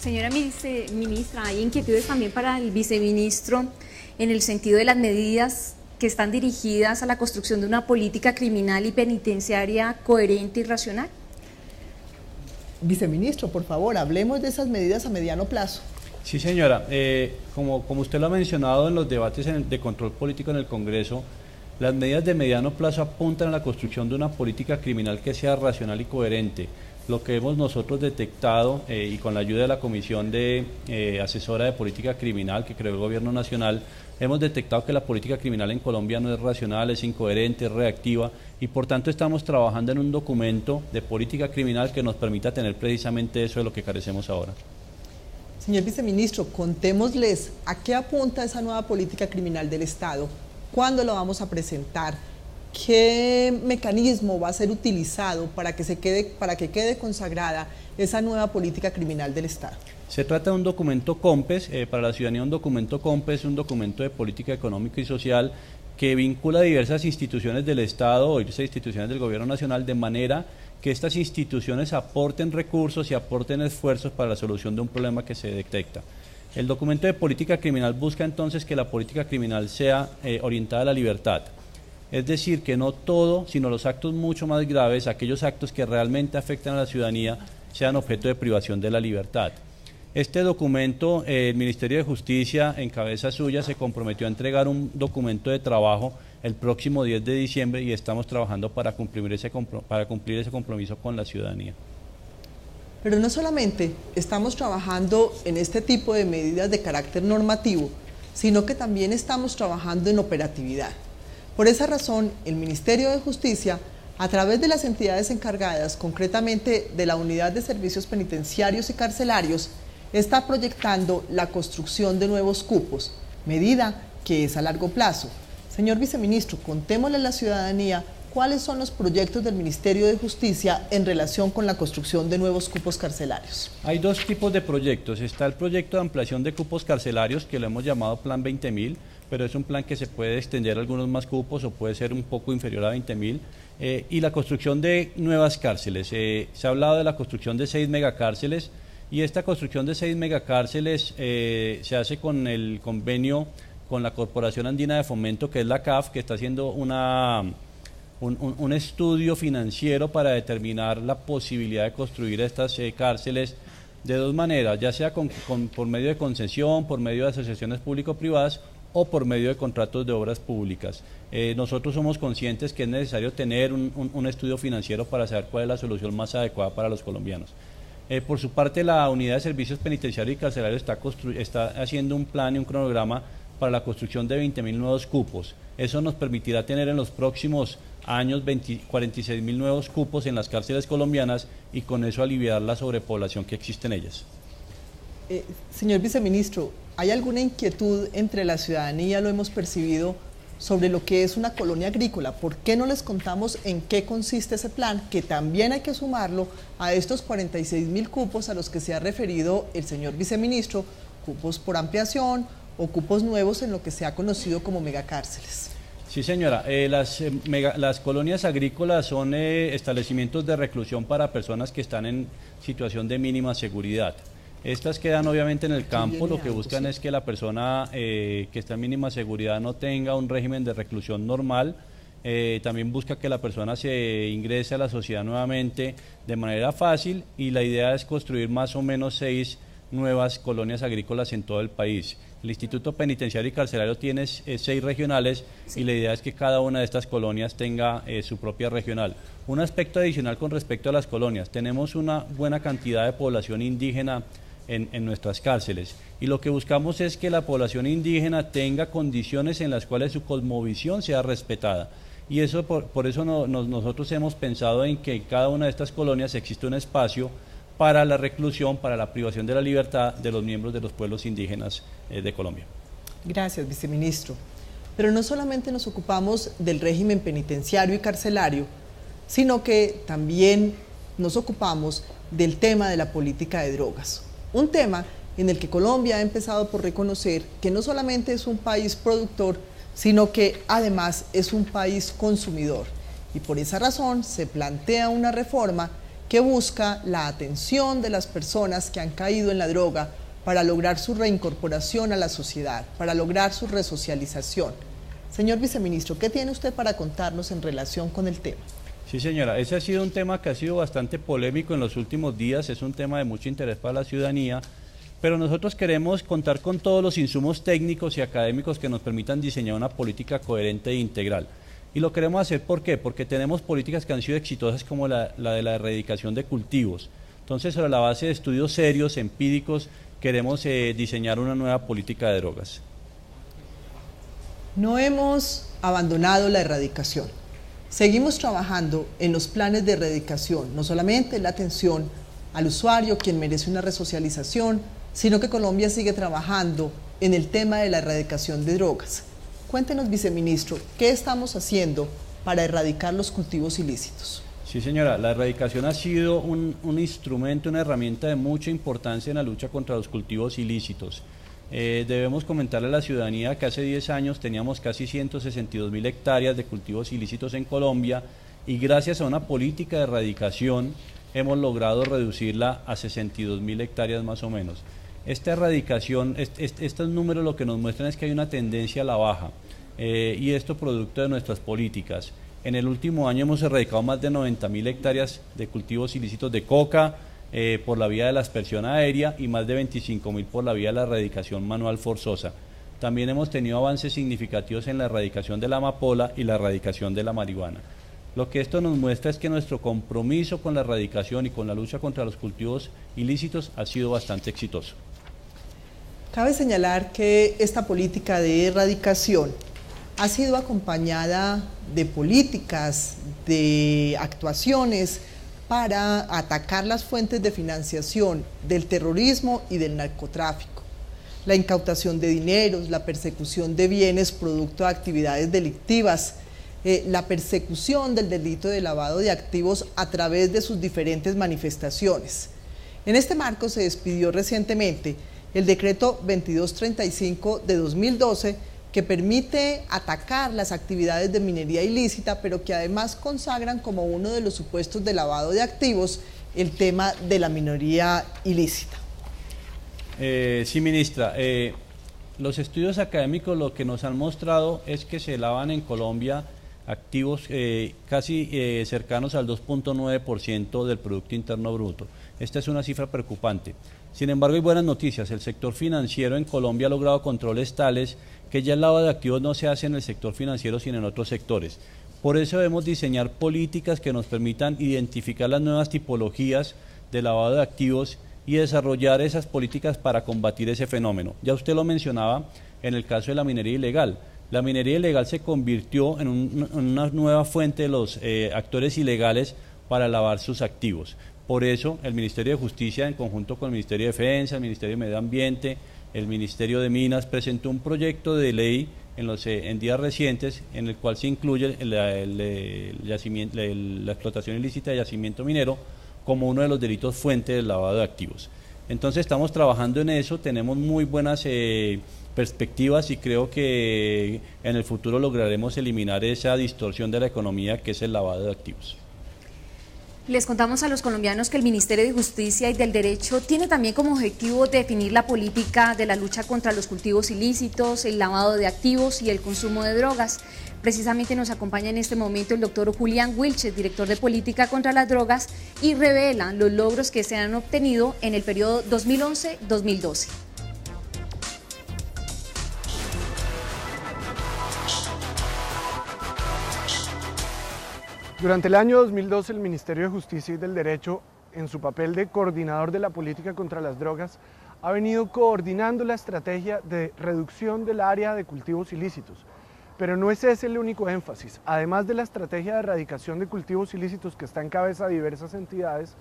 Señora viceministra, hay inquietudes también para el viceministro en el sentido de las medidas que están dirigidas a la construcción de una política criminal y penitenciaria coherente y racional. Viceministro, por favor, hablemos de esas medidas a mediano plazo. Sí, señora. Como usted lo ha mencionado en los debates de control político en el Congreso, las medidas de mediano plazo apuntan a la construcción de una política criminal que sea racional y coherente. Lo que hemos nosotros detectado, y con la ayuda de la Comisión Asesora de Política Criminal que creó el Gobierno Nacional, hemos detectado que la política criminal en Colombia no es racional, es incoherente, es reactiva, y por tanto estamos trabajando en un documento de política criminal que nos permita tener precisamente eso de lo que carecemos ahora. Señor viceministro, contémosles a qué apunta esa nueva política criminal del Estado, cuándo lo vamos a presentar, qué mecanismo va a ser utilizado para que quede consagrada esa nueva política criminal del Estado. Se trata de un documento COMPES, para la ciudadanía un documento COMPES, un documento de política económica y social que vincula a diversas instituciones del Estado o diversas instituciones del Gobierno Nacional de manera que estas instituciones aporten recursos y aporten esfuerzos para la solución de un problema que se detecta. El documento de política criminal busca entonces que la política criminal sea orientada a la libertad. Es decir, que no todo, sino los actos mucho más graves, aquellos actos que realmente afectan a la ciudadanía, sean objeto de privación de la libertad. Este documento, el Ministerio de Justicia, en cabeza suya, se comprometió a entregar un documento de trabajo el próximo 10 de diciembre y estamos trabajando para cumplir ese compromiso con la ciudadanía. Pero no solamente estamos trabajando en este tipo de medidas de carácter normativo, sino que también estamos trabajando en operatividad. Por esa razón, el Ministerio de Justicia, a través de las entidades encargadas, concretamente de la Unidad de Servicios Penitenciarios y Carcelarios, está proyectando la construcción de nuevos cupos, medida que es a largo plazo. Señor viceministro, contémosle a la ciudadanía cuáles son los proyectos del Ministerio de Justicia en relación con la construcción de nuevos cupos carcelarios. Hay dos tipos de proyectos. Está el proyecto de ampliación de cupos carcelarios, que lo hemos llamado Plan 20.000, pero es un plan que se puede extender a algunos más cupos o puede ser un poco inferior a 20.000, y la construcción de nuevas cárceles. Se ha hablado de la construcción de 6 megacárceles, y esta construcción de 6 megacárceles se hace con el convenio con la Corporación Andina de Fomento, que es la CAF, que está haciendo un estudio financiero para determinar la posibilidad de construir estas cárceles de dos maneras, ya sea por medio de concesión, por medio de asociaciones público-privadas o por medio de contratos de obras públicas. Nosotros somos conscientes que es necesario tener un estudio financiero para saber cuál es la solución más adecuada para los colombianos. Por su parte, la Unidad de Servicios Penitenciarios y Carcelarios está haciendo un plan y un cronograma para la construcción de 20.000 nuevos cupos. Eso nos permitirá tener en los próximos años 46.000 nuevos cupos en las cárceles colombianas y con eso aliviar la sobrepoblación que existe en ellas. Señor viceministro, ¿hay alguna inquietud entre la ciudadanía, lo hemos percibido, sobre lo que es una colonia agrícola? ¿Por qué no les contamos en qué consiste ese plan, que también hay que sumarlo a estos 46.000 cupos a los que se ha referido el señor viceministro, cupos por ampliación o cupos nuevos en lo que se ha conocido como megacárceles? Sí, señora. Las colonias agrícolas son establecimientos de reclusión para personas que están en situación de mínima seguridad. Estas quedan obviamente en el campo, lo que buscan es que la persona que está en mínima seguridad no tenga un régimen de reclusión normal. También busca que la persona se ingrese a la sociedad nuevamente de manera fácil, y la idea es construir más o menos 6 nuevas colonias agrícolas en todo el país. El Instituto Penitenciario y Carcelario tiene 6 regionales, y la idea es que cada una de estas colonias tenga su propia regional. Un aspecto adicional con respecto a las colonias: tenemos una buena cantidad de población indígena en nuestras cárceles, y lo que buscamos es que la población indígena tenga condiciones en las cuales su cosmovisión sea respetada, y eso por eso nosotros hemos pensado en que en cada una de estas colonias existe un espacio para la reclusión, para la privación de la libertad de los miembros de los pueblos indígenas de Colombia. Gracias, viceministro. Pero no solamente nos ocupamos del régimen penitenciario y carcelario, sino que también nos ocupamos del tema de la política de drogas. Un tema en el que Colombia ha empezado por reconocer que no solamente es un país productor, sino que además es un país consumidor. Y por esa razón se plantea una reforma que busca la atención de las personas que han caído en la droga para lograr su reincorporación a la sociedad, para lograr su resocialización. Señor viceministro, ¿qué tiene usted para contarnos en relación con el tema? Sí, señora, ese ha sido un tema que ha sido bastante polémico en los últimos días, es un tema de mucho interés para la ciudadanía, pero nosotros queremos contar con todos los insumos técnicos y académicos que nos permitan diseñar una política coherente e integral. Y lo queremos hacer, ¿por qué? Porque tenemos políticas que han sido exitosas como la de la erradicación de cultivos. Entonces, sobre la base de estudios serios, empíricos, queremos diseñar una nueva política de drogas. No hemos abandonado la erradicación. Seguimos trabajando en los planes de erradicación, no solamente la atención al usuario, quien merece una resocialización, sino que Colombia sigue trabajando en el tema de la erradicación de drogas. Cuéntenos, viceministro, ¿qué estamos haciendo para erradicar los cultivos ilícitos? Sí, señora, la erradicación ha sido un instrumento, una herramienta de mucha importancia en la lucha contra los cultivos ilícitos. Debemos comentarle a la ciudadanía que hace 10 años teníamos casi 162.000 hectáreas de cultivos ilícitos en Colombia y gracias a una política de erradicación hemos logrado reducirla a 62.000 hectáreas más o menos. Esta erradicación, estos números lo que nos muestran es que hay una tendencia a la baja y esto producto de nuestras políticas. En el último año hemos erradicado más de 90.000 hectáreas de cultivos ilícitos de coca por la vía de la aspersión aérea y más de 25.000 por la vía de la erradicación manual forzosa. También hemos tenido avances significativos en la erradicación de la amapola y la erradicación de la marihuana. Lo que esto nos muestra es que nuestro compromiso con la erradicación y con la lucha contra los cultivos ilícitos ha sido bastante exitoso. Cabe señalar que esta política de erradicación ha sido acompañada de políticas, de actuaciones para atacar las fuentes de financiación del terrorismo y del narcotráfico. La incautación de dineros, la persecución de bienes producto de actividades delictivas, la persecución del delito de lavado de activos a través de sus diferentes manifestaciones. En este marco se despidió recientemente el decreto 2235 de 2012 que permite atacar las actividades de minería ilícita, pero que además consagran como uno de los supuestos de lavado de activos el tema de la minería ilícita. Sí, ministra, los estudios académicos lo que nos han mostrado es que se lavan en Colombia activos casi cercanos al 2.9% del Producto Interno Bruto. Esta es una cifra preocupante. Sin embargo, hay buenas noticias. El sector financiero en Colombia ha logrado controles tales que ya el lavado de activos no se hace en el sector financiero, sino en otros sectores. Por eso debemos diseñar políticas que nos permitan identificar las nuevas tipologías de lavado de activos y desarrollar esas políticas para combatir ese fenómeno. Ya usted lo mencionaba en el caso de la minería ilegal. La minería ilegal se convirtió en una nueva fuente de los actores ilegales para lavar sus activos. Por eso el Ministerio de Justicia, en conjunto con el Ministerio de Defensa, el Ministerio de Medio Ambiente, el Ministerio de Minas, presentó un proyecto de ley en días recientes en el cual se incluye la explotación ilícita de yacimiento minero como uno de los delitos fuente del lavado de activos. Entonces estamos trabajando en eso, tenemos muy buenas perspectivas y creo que en el futuro lograremos eliminar esa distorsión de la economía que es el lavado de activos. Les contamos a los colombianos que el Ministerio de Justicia y del Derecho tiene también como objetivo definir la política de la lucha contra los cultivos ilícitos, el lavado de activos y el consumo de drogas. Precisamente nos acompaña en este momento el doctor Julián Wilches, director de Política contra las Drogas, y revela los logros que se han obtenido en el periodo 2011-2012. Durante el año 2012, el Ministerio de Justicia y del Derecho, en su papel de coordinador de la política contra las drogas, ha venido coordinando la estrategia de reducción del área de cultivos ilícitos. Pero no es ese el único énfasis. Además de la estrategia de erradicación de cultivos ilícitos que está en cabeza de diversas entidades,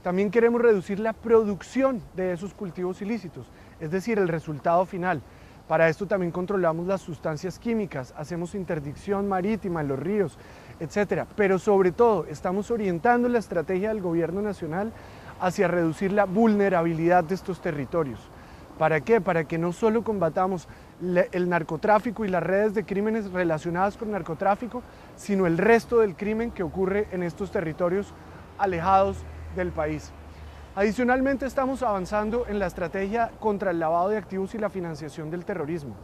también queremos reducir la producción de esos cultivos ilícitos, es decir, el resultado final. Para esto también controlamos las sustancias químicas, hacemos interdicción marítima en los ríos, etcétera. Pero sobre todo estamos orientando la estrategia del gobierno nacional hacia reducir la vulnerabilidad de estos territorios. ¿Para qué? Para que no solo combatamos el narcotráfico y las redes de crímenes relacionadas con narcotráfico, sino el resto del crimen que ocurre en estos territorios alejados del país. Adicionalmente, estamos avanzando en la estrategia contra el lavado de activos y la financiación del terrorismo.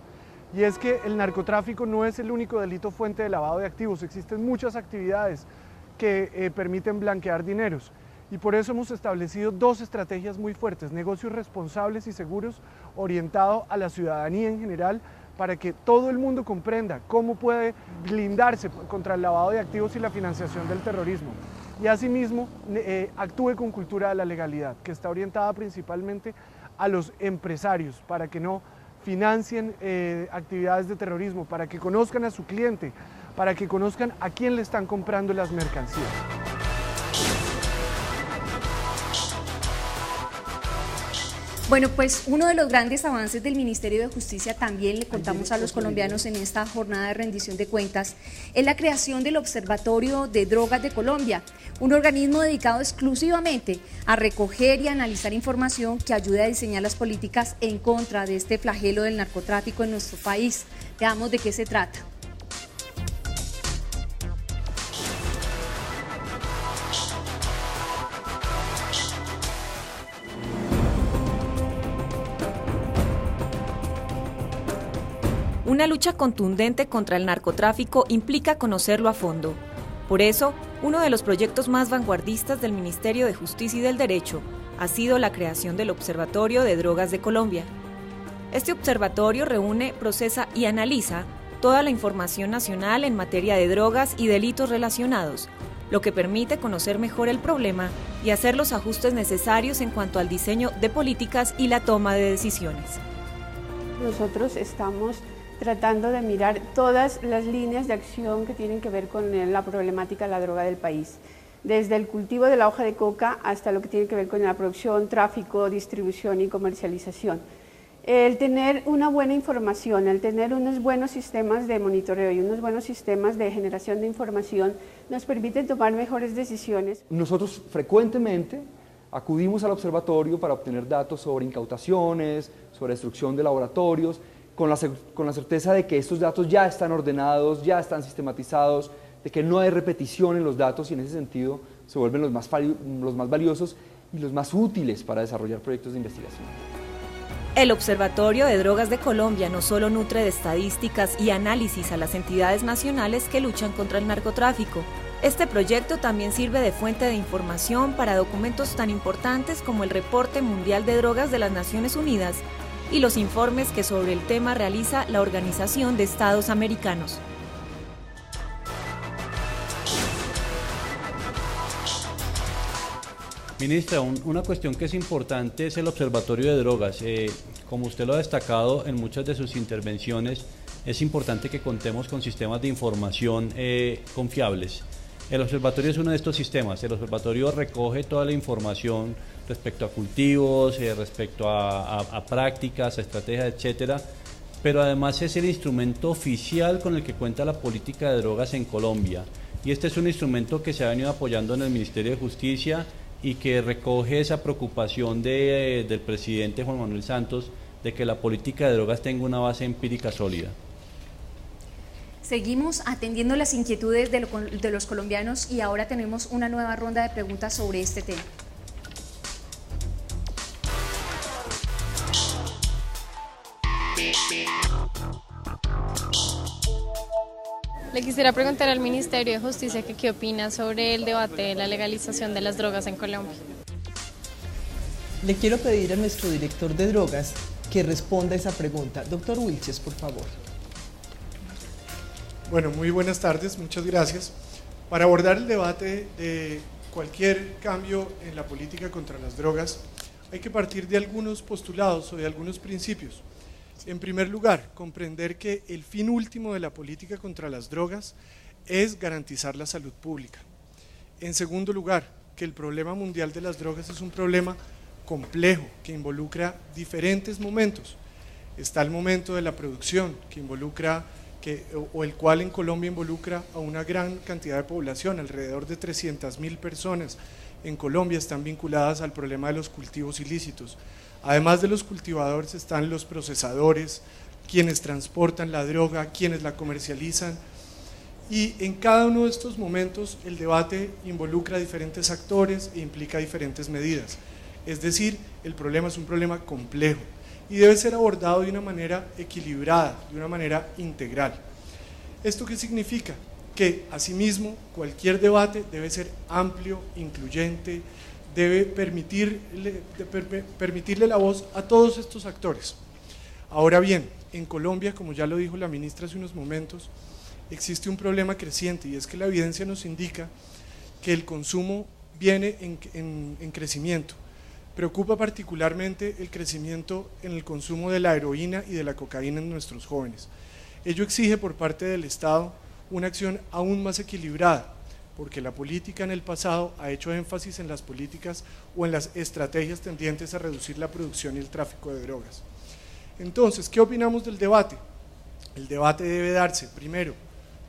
Y es que el narcotráfico no es el único delito fuente de lavado de activos, existen muchas actividades que permiten blanquear dineros. Y por eso hemos establecido dos estrategias muy fuertes: negocios responsables y seguros, orientado a la ciudadanía en general, para que todo el mundo comprenda cómo puede blindarse contra el lavado de activos y la financiación del terrorismo. Y asimismo actúe con cultura de la legalidad, que está orientada principalmente a los empresarios, para que no financien actividades de terrorismo, para que conozcan a su cliente, para que conozcan a quién le están comprando las mercancías. Bueno, pues uno de los grandes avances del Ministerio de Justicia, también le contamos a los colombianos en esta jornada de rendición de cuentas, es la creación del Observatorio de Drogas de Colombia, un organismo dedicado exclusivamente a recoger y analizar información que ayude a diseñar las políticas en contra de este flagelo del narcotráfico en nuestro país. Veamos de qué se trata. Una lucha contundente contra el narcotráfico implica conocerlo a fondo. Por eso, uno de los proyectos más vanguardistas del Ministerio de Justicia y del Derecho ha sido la creación del Observatorio de Drogas de Colombia. Este observatorio reúne, procesa y analiza toda la información nacional en materia de drogas y delitos relacionados, lo que permite conocer mejor el problema y hacer los ajustes necesarios en cuanto al diseño de políticas y la toma de decisiones. Nosotros estamos tratando de mirar todas las líneas de acción que tienen que ver con la problemática de la droga del país, desde el cultivo de la hoja de coca hasta lo que tiene que ver con la producción, tráfico, distribución y comercialización. El tener una buena información, el tener unos buenos sistemas de monitoreo y unos buenos sistemas de generación de información nos permite tomar mejores decisiones. Nosotros frecuentemente acudimos al observatorio para obtener datos sobre incautaciones, sobre destrucción de laboratorios, con la certeza de que estos datos ya están ordenados, ya están sistematizados, de que no hay repetición en los datos y en ese sentido se vuelven los más valiosos y los más útiles para desarrollar proyectos de investigación. El Observatorio de Drogas de Colombia no solo nutre de estadísticas y análisis a las entidades nacionales que luchan contra el narcotráfico. Este proyecto también sirve de fuente de información para documentos tan importantes como el Reporte Mundial de Drogas de las Naciones Unidas y los informes que sobre el tema realiza la Organización de Estados Americanos. Ministra, una cuestión que es importante es el Observatorio de Drogas. Como usted lo ha destacado en muchas de sus intervenciones, es importante que contemos con sistemas de información confiables. El observatorio es uno de estos sistemas. El observatorio recoge toda la información respecto a cultivos, respecto a prácticas, a estrategias, etcétera, pero además es el instrumento oficial con el que cuenta la política de drogas en Colombia. Y este es un instrumento que se ha venido apoyando en el Ministerio de Justicia y que recoge esa preocupación del presidente Juan Manuel Santos de que la política de drogas tenga una base empírica sólida. Seguimos atendiendo las inquietudes de los colombianos y ahora tenemos una nueva ronda de preguntas sobre este tema. Le quisiera preguntar al Ministerio de Justicia que qué opina sobre el debate de la legalización de las drogas en Colombia. Le quiero pedir a nuestro director de drogas que responda esa pregunta. Doctor Wilches, por favor. Bueno, muy buenas tardes, muchas gracias. Para abordar el debate de cualquier cambio en la política contra las drogas, hay que partir de algunos postulados o de algunos principios. En primer lugar, comprender que el fin último de la política contra las drogas es garantizar la salud pública. En segundo lugar, que el problema mundial de las drogas es un problema complejo que involucra diferentes momentos. Está el momento de la producción, que involucra o el cual en Colombia involucra a una gran cantidad de población, alrededor de 300.000 personas en Colombia están vinculadas al problema de los cultivos ilícitos. Además de los cultivadores están los procesadores, quienes transportan la droga, quienes la comercializan Y en cada uno de estos momentos el debate involucra a diferentes actores e implica diferentes medidas. Es decir, el problema es un problema complejo y debe ser abordado de una manera equilibrada, de una manera integral. ¿Esto qué significa? Que asimismo cualquier debate debe ser amplio, incluyente, debe permitirle la voz a todos estos actores. Ahora bien, en Colombia, como ya lo dijo la ministra hace unos momentos, existe un problema creciente y es que la evidencia nos indica que el consumo viene en crecimiento. Preocupa particularmente el crecimiento en el consumo de la heroína y de la cocaína en nuestros jóvenes. Ello exige por parte del Estado una acción aún más equilibrada, porque la política en el pasado ha hecho énfasis en las políticas o en las estrategias tendientes a reducir la producción y el tráfico de drogas. Entonces, ¿qué opinamos del debate? El debate debe darse, primero,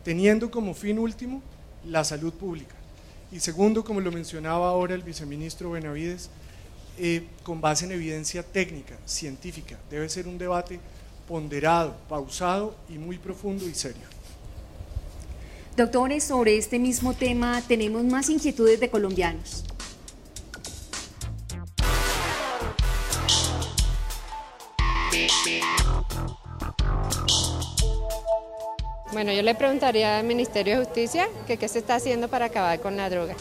teniendo como fin último la salud pública y segundo, como lo mencionaba ahora el viceministro Benavides, con base en evidencia técnica, científica. Debe ser un debate ponderado, pausado y muy profundo y serio. Doctores, sobre este mismo tema tenemos más inquietudes de colombianos. Bueno, yo le preguntaría al Ministerio de Justicia que qué se está haciendo para acabar con la droga.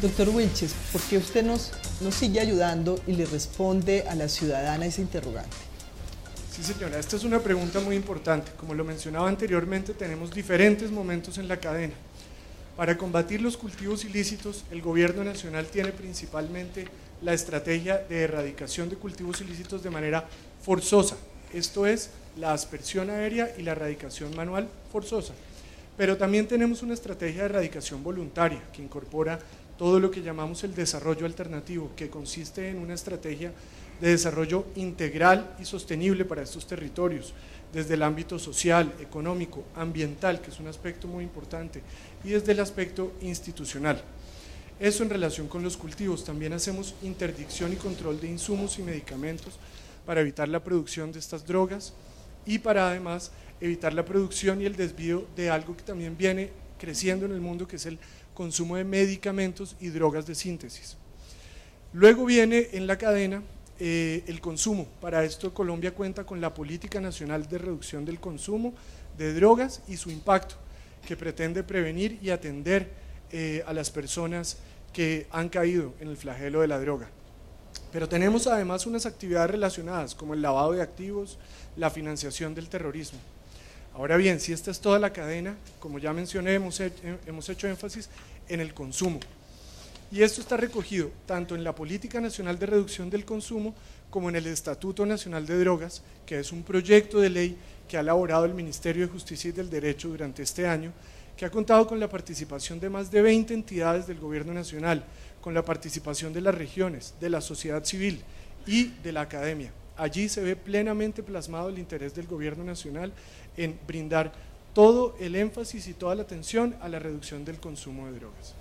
Doctor Wilches, ¿por qué usted nos sigue ayudando y le responde a la ciudadana ese interrogante? Sí, señora, esta es una pregunta muy importante. Como lo mencionaba anteriormente, tenemos diferentes momentos en la cadena. Para combatir los cultivos ilícitos, el Gobierno Nacional tiene principalmente la estrategia de erradicación de cultivos ilícitos de manera forzosa. Esto es, la aspersión aérea y la erradicación manual forzosa. Pero también tenemos una estrategia de erradicación voluntaria que incorpora todo lo que llamamos el desarrollo alternativo, que consiste en una estrategia de desarrollo integral y sostenible para estos territorios, desde el ámbito social, económico, ambiental, que es un aspecto muy importante, y desde el aspecto institucional. Eso en relación con los cultivos. También hacemos interdicción y control de insumos y medicamentos para evitar la producción de estas drogas y para además evitar la producción y el desvío de algo que también viene creciendo en el mundo, que es el consumo de medicamentos y drogas de síntesis. Luego viene en la cadena el consumo. Para esto Colombia cuenta con la Política Nacional de Reducción del Consumo de Drogas y su impacto, que pretende prevenir y atender a las personas que han caído en el flagelo de la droga. Pero tenemos además unas actividades relacionadas como el lavado de activos, la financiación del terrorismo. Ahora bien, si esta es toda la cadena, como ya mencioné, hemos hecho énfasis en el consumo. Y esto está recogido tanto en la Política Nacional de Reducción del Consumo como en el Estatuto Nacional de Drogas, que es un proyecto de ley que ha elaborado el Ministerio de Justicia y del Derecho durante este año, que ha contado con la participación de más de 20 entidades del Gobierno Nacional, con la participación de las regiones, de la sociedad civil y de la academia. Allí se ve plenamente plasmado el interés del Gobierno Nacional en brindar todo el énfasis y toda la atención a la reducción del consumo de drogas.